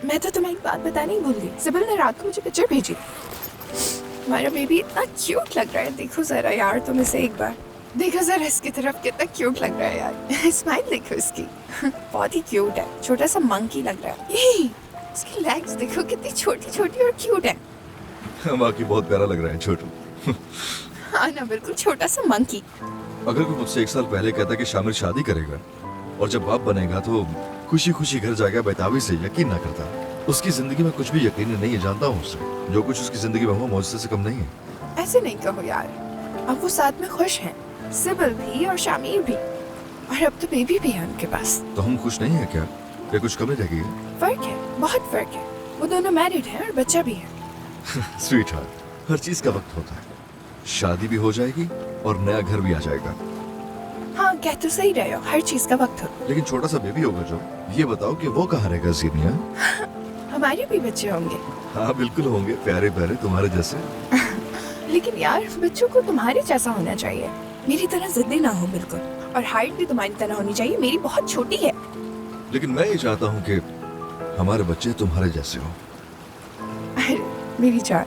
मैं तो तुम्हें एक बात बतानी ही भूल गई। सिबिल ने रात को मुझे पिक्चर भेजी। हमारा बेबी इतना क्यूट लग रहा है, देखो जरा यार तुम इसे एक बार देखो जरा इसकी तरफ, कितना क्यूट लग रहा है यार। स्माइल देखो इसकी। बहुत ही क्यूट है, छोटा सा मंकी लग रहा है। यही इसकी लेग्स देखो कितनी छोटी छोटी और क्यूट है। बाकी बहुत प्यारा लग रहा है छोटू। हाँ ना, बिल्कुल छोटा सा मंकी। अगर कोई मुझसे 1 साल पहले कहता कि शामिर शादी करेगा और जब बाप बनेगा तो खुशी खुशी घर जाएगा बेताबी से, यकीन ना करता। उसकी जिंदगी में कुछ भी यकीन नहीं है, जानता हूँ उससे। जो कुछ उसकी जिंदगी में हुआ मौजूद से कम नहीं है। ऐसे नहीं कहो यार, अब वो साथ में खुश हैं, सिबिल भी और शामिर भी, और अब तो बेबी भी है उनके पास। तो हम खुश नहीं है क्या? या कुछ कमी रह गई है? फर्क है, बहुत फर्क है। वो दोनों मैरिड हैं और बच्चा भी है। स्वीट हार्ट, हर चीज का वक्त होता है। शादी भी हो जाएगी और नया घर भी आ जाएगा। हाँ, कह तो सही रहे हो, हर चीज का वक्त हो। लेकिन छोटा सा बेबी होगा जो, ये बताओ कि वो कहाँ रहेगा जीनिया? हमारे भी बच्चे होंगे। हाँ बिल्कुल होंगे, प्यारे प्यारे तुम्हारे जैसे। लेकिन यार बच्चों को तुम्हारे जैसा होना चाहिए, मेरी तरह जिद्दी ना हो बिल्कुल। और हाइट भी तुम्हारी तरह होनी चाहिए, मेरी बहुत छोटी है। लेकिन मैं ये चाहता हूँ कि हमारे बच्चे तुम्हारे जैसे हो। अरे मेरी जान,